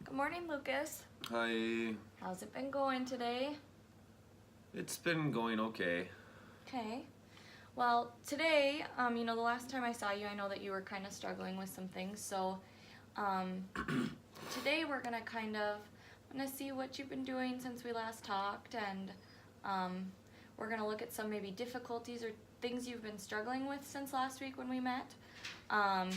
Good morning, Lucas. Hi. How's it been going today? It's been going okay. Okay. Well, today, the last time I saw you, I know that you were kind of struggling with some things. So, um, today we're gonna see what you've been doing since we last talked, and we're gonna look at some maybe difficulties or things you've been struggling with since last week when we met. Um,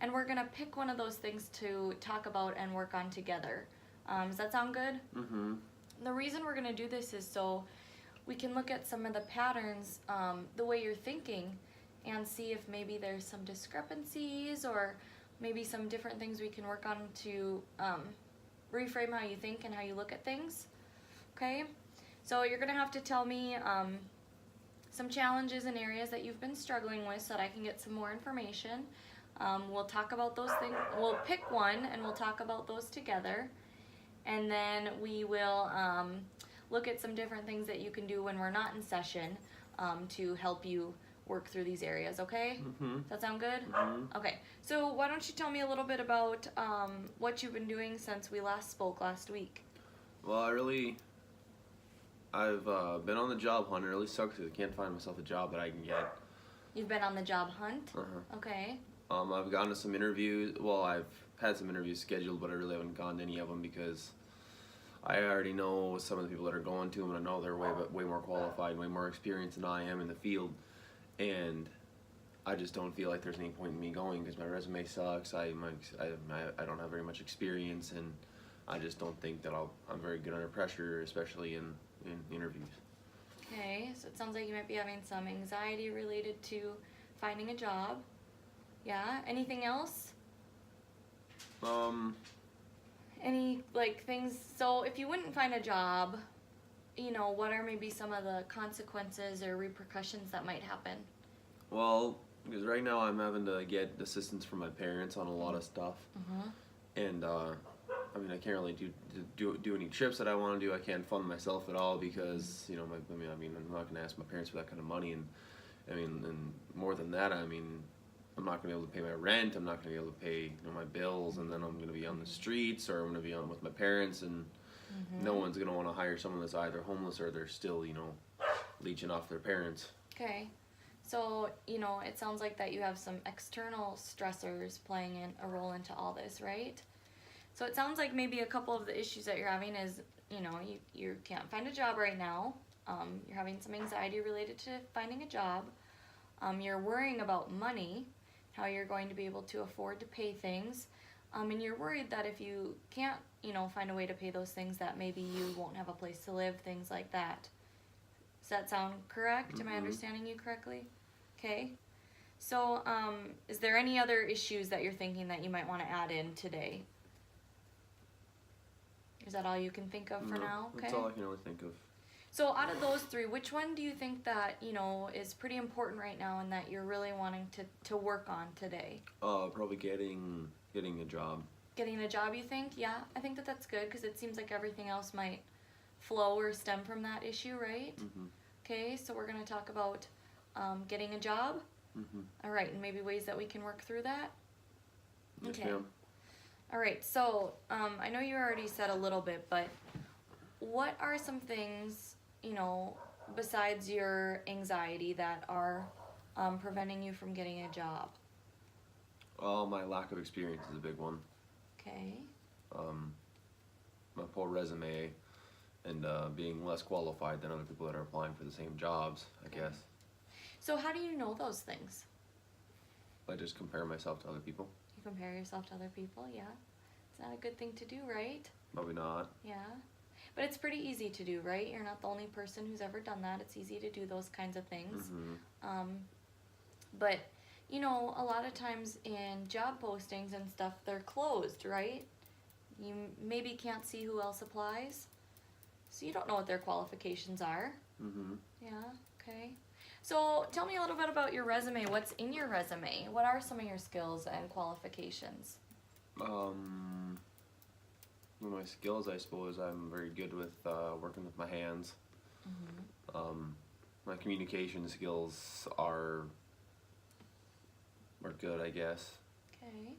and we're gonna pick one of those things to talk about and work on together. Does that sound good? Mm-hmm. The reason we're gonna do this is so we can look at some of the patterns, the way you're thinking, and see if maybe there's some discrepancies or maybe some different things we can work on to reframe how you think and how you look at things. Okay? So you're gonna have to tell me some challenges and areas that you've been struggling with so that I can get some more information. We'll talk about those things. We'll pick one and we'll talk about those together. And then we will look at some different things that you can do when we're not in session to help you work through these areas, okay? Mm-hmm. Does that sound good? Mm-hmm. Okay, so why don't you tell me a little bit about what you've been doing since we last spoke last week? Well, I've been on the job hunt. It really sucks because I can't find myself a job that I can get. You've been on the job hunt? Uh-huh. Okay. I've gone to some interviews. Well, I've had some interviews scheduled, but I really haven't gone to any of them because I already know some of the people that are going to them, and I know they're way more qualified, way more experienced than I am in the field, and I just don't feel like there's any point in me going because my resume sucks. I don't have very much experience, and I just don't think that I'm very good under pressure, especially in interviews. Okay, so it sounds like you might be having some anxiety related to finding a job. Yeah, anything else? Any things, so if you wouldn't find a job, what are maybe some of the consequences or repercussions that might happen? Well, because right now I'm having to get assistance from my parents on a lot of stuff, and I can't really do any trips that I want to do. I can't fund myself at all because I'm not going to ask my parents for that kind of money, and and more than that, I'm not going to be able to pay my rent. I'm not going to be able to pay my bills, and then I'm going to be on the streets, or I'm going to be on with my parents, and no one's going to want to hire someone that's either homeless or they're still leeching off their parents. Okay, so it sounds like that you have some external stressors playing a role into all this, right? So it sounds like maybe a couple of the issues that you're having is you can't find a job right now. You're having some anxiety related to finding a job. You're worrying about money, how you're going to be able to afford to pay things, and you're worried that if you can't find a way to pay those things, that maybe you won't have a place to live, things like that. Does that sound correct? Am I understanding you correctly? Okay. So is there any other issues that you're thinking that you might want to add in today? Is that all you can think of for now? Okay. That's all I can really think of. So out of those three, which one do you think that, is pretty important right now and that you're really wanting to work on today? Probably getting a job. Getting a job, you think? Yeah, I think that that's good because it seems like everything else might flow or stem from that issue, right? Okay, so we're going to talk about getting a job. All right, and maybe ways that we can work through that? Yes, okay. ma'am. All right, so I know you already said a little bit, but what are some things, besides your anxiety that are preventing you from getting a job? Well, my lack of experience is a big one. Okay. My poor resume and being less qualified than other people that are applying for the same jobs, I guess. So how do you know those things? I just compare myself to other people. You compare yourself to other people, yeah. It's not a good thing to do, right? Probably not. Yeah. But it's pretty easy to do, right? You're not the only person who's ever done that. It's easy to do those kinds of things. But, a lot of times in job postings and stuff, they're closed, right? You maybe can't see who else applies. So you don't know what their qualifications are. Yeah, okay. So tell me a little bit about your resume. What's in your resume? What are some of your skills and qualifications? My skills, I suppose, I'm very good with working with my hands. My communication skills are good, I guess. Okay.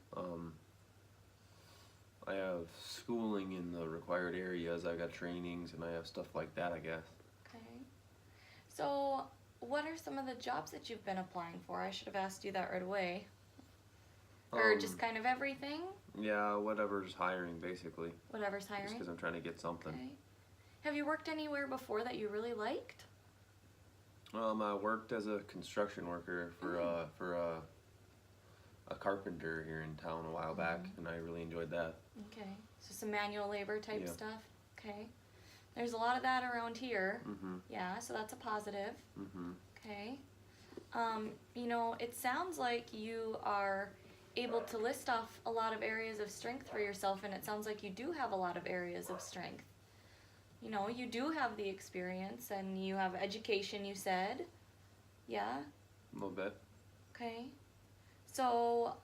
I have schooling in the required areas. I got trainings and I have stuff like that, I guess. Okay. So, what are some of the jobs that you've been applying for? I should have asked you that right away. Or just kind of everything? Yeah, whatever's hiring, basically. Whatever's Just hiring? because I'm trying to get something. Okay. Have you worked anywhere before that you really liked? I worked as a construction worker for a carpenter here in town a while back, and I really enjoyed that. Okay. So some manual labor type Yeah. stuff? Okay. There's a lot of that around here. Mm-hmm. Yeah, so that's a positive. Mm-hmm. Okay. It sounds like you are able to list off a lot of areas of strength for yourself, and it sounds like you do have a lot of areas of strength. You do have the experience, and you have education, you said. Yeah? A little bit. Okay. So,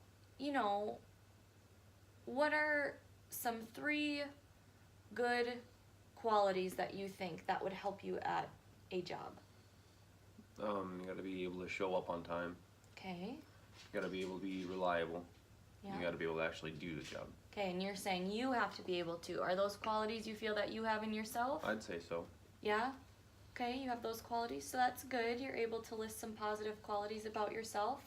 what are some 3 good qualities that you think that would help you at a job? You got to be able to show up on time. Okay. You got to be able to be reliable. Yeah. You got to be able to actually do the job. Okay, and you're saying you have to be able to. Are those qualities you feel that you have in yourself? I'd say so. Yeah? Okay, you have those qualities, so that's good. You're able to list some positive qualities about yourself.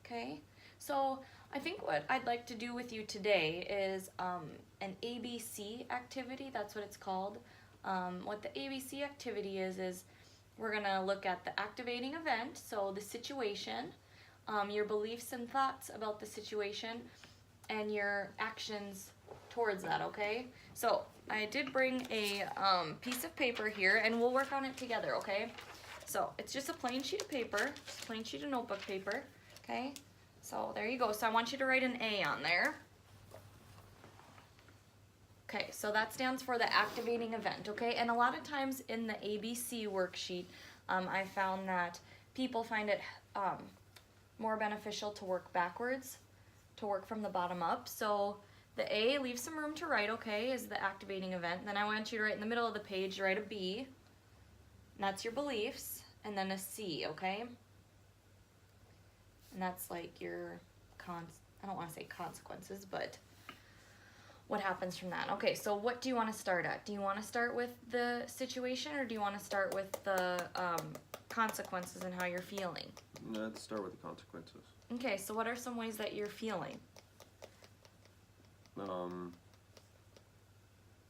Okay, so I think what I'd like to do with you today is an ABC activity. That's what it's called. What the ABC activity is we're going to look at the activating event, so the situation, your beliefs and thoughts about the situation, and your actions towards that, okay? So I did bring a piece of paper here, and we'll work on it together, okay? So it's just a plain sheet of paper, just a plain sheet of notebook paper, okay? So there you go. So I want you to write an A on there. Okay, so that stands for the activating event, okay? And a lot of times in the ABC worksheet, I found that people find it more beneficial to work backwards, to work from the bottom up. So the A, leave some room to write, okay, is the activating event. Then I want you to write in the middle of the page, write a B, and that's your beliefs, and then a C, okay? And that's like your I don't want to say consequences, but what happens from that. Okay, so what do you want to start at? Do you want to start with the situation, or do you want to start with the consequences and how you're feeling? Let's start with the consequences. Okay, so what are some ways that you're feeling?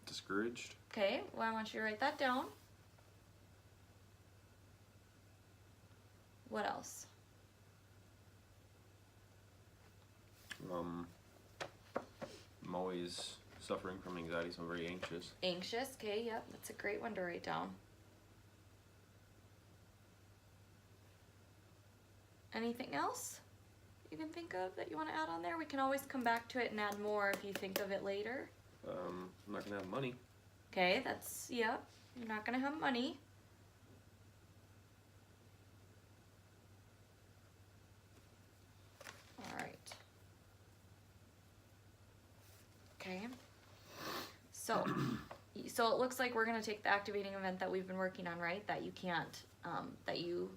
Discouraged. Okay, well, I want you to write that down. What else? I'm always suffering from anxiety, so I'm very anxious. Anxious, okay, yep, that's a great one to write down. Anything else you can think of that you want to add on there? We can always come back to it and add more if you think of it later. I'm not gonna have money. Okay, that's, yep, you're not going to have money. Alright. Okay. So it looks like we're going to take the activating event that we've been working on, right? That you can't, that you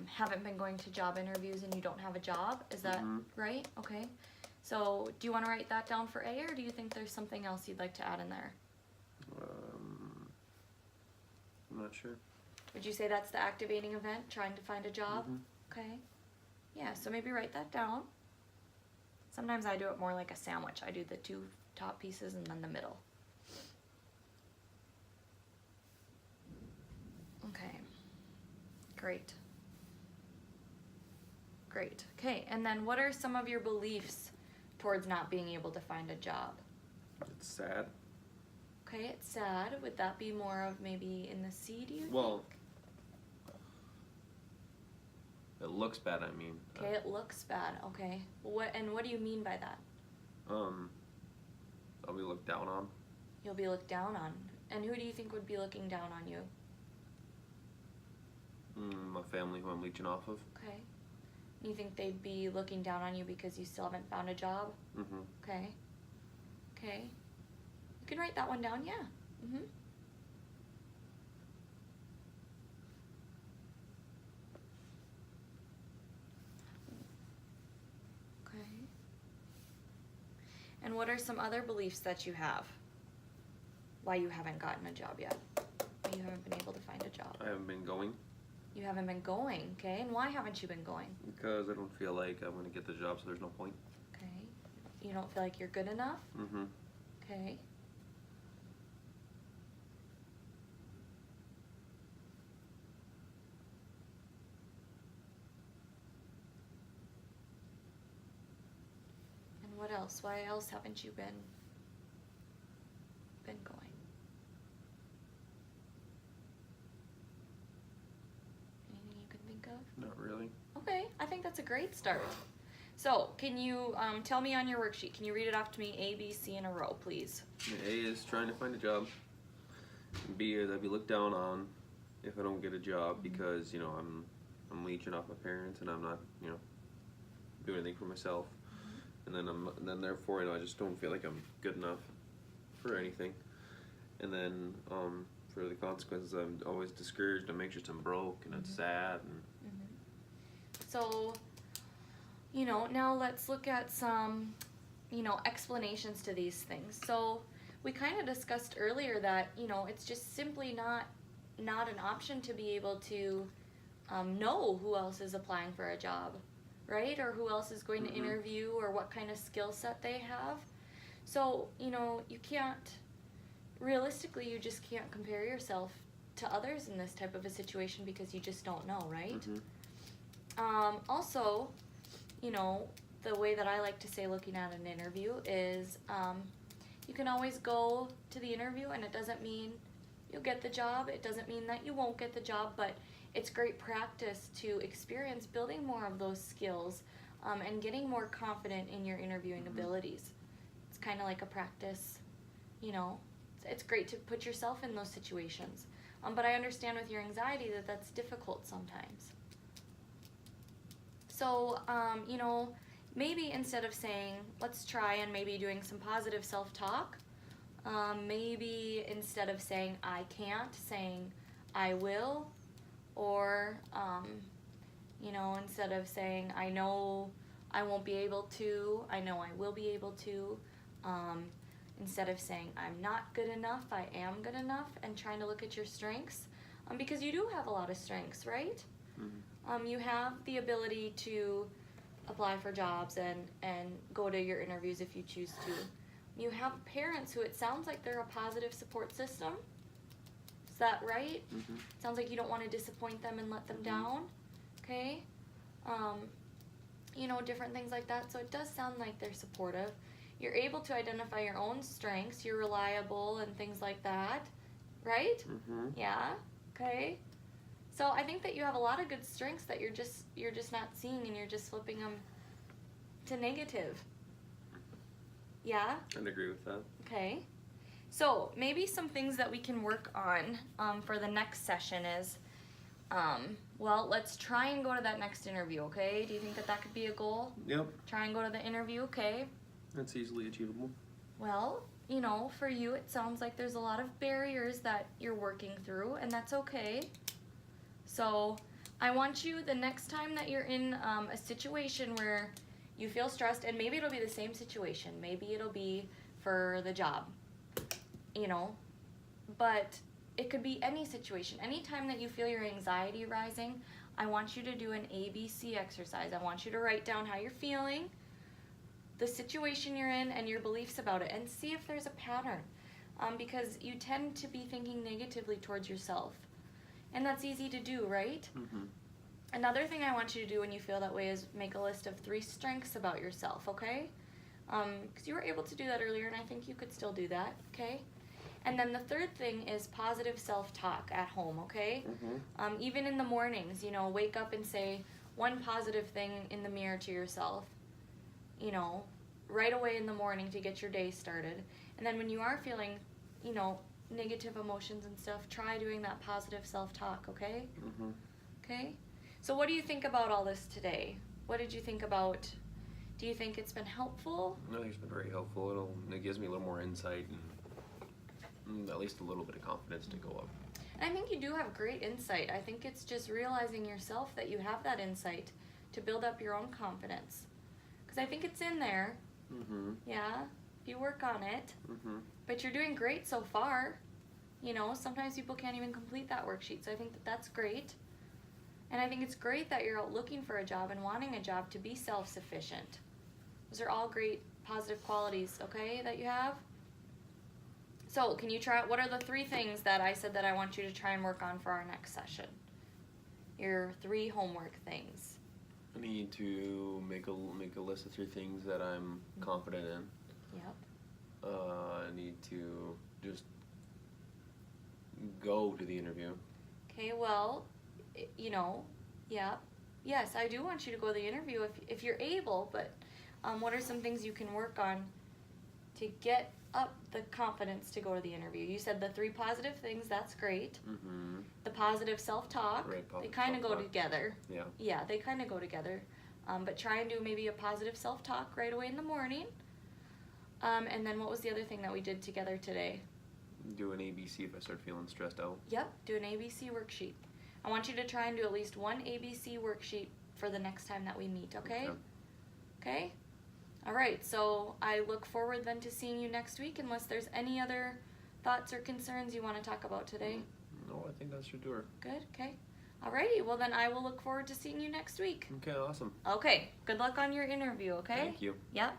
haven't been going to job interviews and you don't have a job. Is that right? Okay. So do you want to write that down for A, or do you think there's something else you'd like to add in there? I'm not sure. Would you say that's the activating event, trying to find a job? Okay. Yeah, so maybe write that down. Sometimes I do it more like a sandwich. I do the 2 top pieces and then the middle. Okay. Great. Great. Okay, and then what are some of your beliefs towards not being able to find a job? It's sad. Okay, it's sad. Would that be more of maybe in the C, do you Well, think? it looks bad, I mean. Okay, it looks bad. Okay. What do you mean by that? I'll be looked down on. You'll be looked down on. And who do you think would be looking down on you? My family who I'm leeching off of. Okay. You think they'd be looking down on you because you still haven't found a job? Okay. Okay. You can write that one down, yeah. Okay. And what are some other beliefs that you have? Why you haven't gotten a job yet? Why you haven't been able to find a job? I haven't been going You haven't been going, okay? And why haven't you been going? because I don't feel like I'm gonna get the job, so there's no point. Okay. You don't feel like you're good enough? Mm-hmm. Okay. And what else? Why else haven't you been going? Anything you can think of? Not really. Okay, I think that's a great start. So, can you tell me on your worksheet, can you read it off to me, A, B, C in a row, please? A is trying to find a job. B is I'd be looked down on if I don't get a job because, you know, I'm leeching off my parents and I'm not, you know, doing anything for myself. And then therefore, you know, I just don't feel like I'm good enough for anything. And then for the consequences, I'm always discouraged. I'm anxious and broke, and it's sad. And So, you know, now let's look at some, you know, explanations to these things. So, we kind of discussed earlier that, you know, it's just simply not an option to be able to know who else is applying for a job, right? Or who else is going to interview, or what kind of skill set they have. So, you know, you can't, realistically, you just can't compare yourself to others in this type of a situation because you just don't know, right? Also, you know, the way that I like to say looking at an interview is you can always go to the interview and it doesn't mean you'll get the job. It doesn't mean that you won't get the job, but it's great practice to experience building more of those skills and getting more confident in your interviewing abilities. It's kind of like a practice, you know. It's great to put yourself in those situations. But I understand with your anxiety that that's difficult sometimes. So, you know, maybe instead of saying, let's try and maybe doing some positive self-talk, maybe instead of saying I can't, saying I will, or, you know, instead of saying I know I won't be able to, I know I will be able to, instead of saying I'm not good enough, I am good enough, and trying to look at your strengths, because you do have a lot of strengths, right? You have the ability to apply for jobs and go to your interviews if you choose to. You have parents who it sounds like they're a positive support system. Is that right? Sounds like you don't want to disappoint them and let them down. Okay? You know, different things like that. So it does sound like they're supportive. You're able to identify your own strengths. You're reliable and things like that. Right? Yeah? Okay? So I think that you have a lot of good strengths that you're just not seeing, and you're just flipping them to negative. Yeah? I'd agree with that. Okay. So maybe some things that we can work on for the next session is, well, let's try and go to that next interview, okay? Do you think that that could be a goal? Yep. Try and go to the interview, okay? That's easily achievable. Well, you know, for you it sounds like there's a lot of barriers that you're working through, and that's okay. So I want you, the next time that you're in a situation where you feel stressed, and maybe it'll be the same situation, maybe it'll be for the job, you know, but it could be any situation. Anytime that you feel your anxiety rising, I want you to do an ABC exercise. I want you to write down how you're feeling, the situation you're in, and your beliefs about it, and see if there's a pattern, because you tend to be thinking negatively towards yourself. And that's easy to do, right? Another thing I want you to do when you feel that way is make a list of 3 strengths about yourself, okay? Because you were able to do that earlier, and I think you could still do that, okay? And then the third thing is positive self-talk at home, okay? Even in the mornings, you know, wake up and say one positive thing in the mirror to yourself, you know, right away in the morning to get your day started. And then when you are feeling, you know, negative emotions and stuff, try doing that positive self-talk, okay? Okay? So what do you think about all this today? What did you think about, do you think it's been helpful? I think it's been very helpful. It gives me a little more insight and at least a little bit of confidence to go up. And I think you do have great insight. I think it's just realizing yourself that you have that insight to build up your own confidence. Because I think it's in there. Yeah? If You work on it. Mm-hmm. But you're doing great so far. You know, sometimes people can't even complete that worksheet, so I think that that's great. And I think it's great that you're out looking for a job and wanting a job to be self-sufficient. Those are all great positive qualities, okay, that you have. So, can you try, what are the 3 things that I said that I want you to try and work on for our next session? Your 3 homework things. I need to make a list of 3 things that I'm confident in. Yep. I need to just go to the interview. Okay, well, you know, yeah. Yes, I do want you to go to the interview if you're able, but what are some things you can work on to get up the confidence to go to the interview? You said the 3 positive things, that's great. Mm-hmm. The positive self-talk, Right, they positive kind of go self-talk. together. Yeah. Yeah, they kind of go together. But try and do maybe a positive self-talk right away in the morning. And then what was the other thing that we did together today? Do an ABC if I start feeling stressed out. Yep, do an ABC worksheet. I want you to try and do at least 1 ABC worksheet for the next time that we meet, okay? Okay? All right, so I look forward then to seeing you next week unless there's any other thoughts or concerns you want to talk about today. No, I think that should do her. Good, okay. Alrighty, well then I will look forward to seeing you next week. Okay, awesome. Okay, good luck on your interview, okay? Thank you. Yep.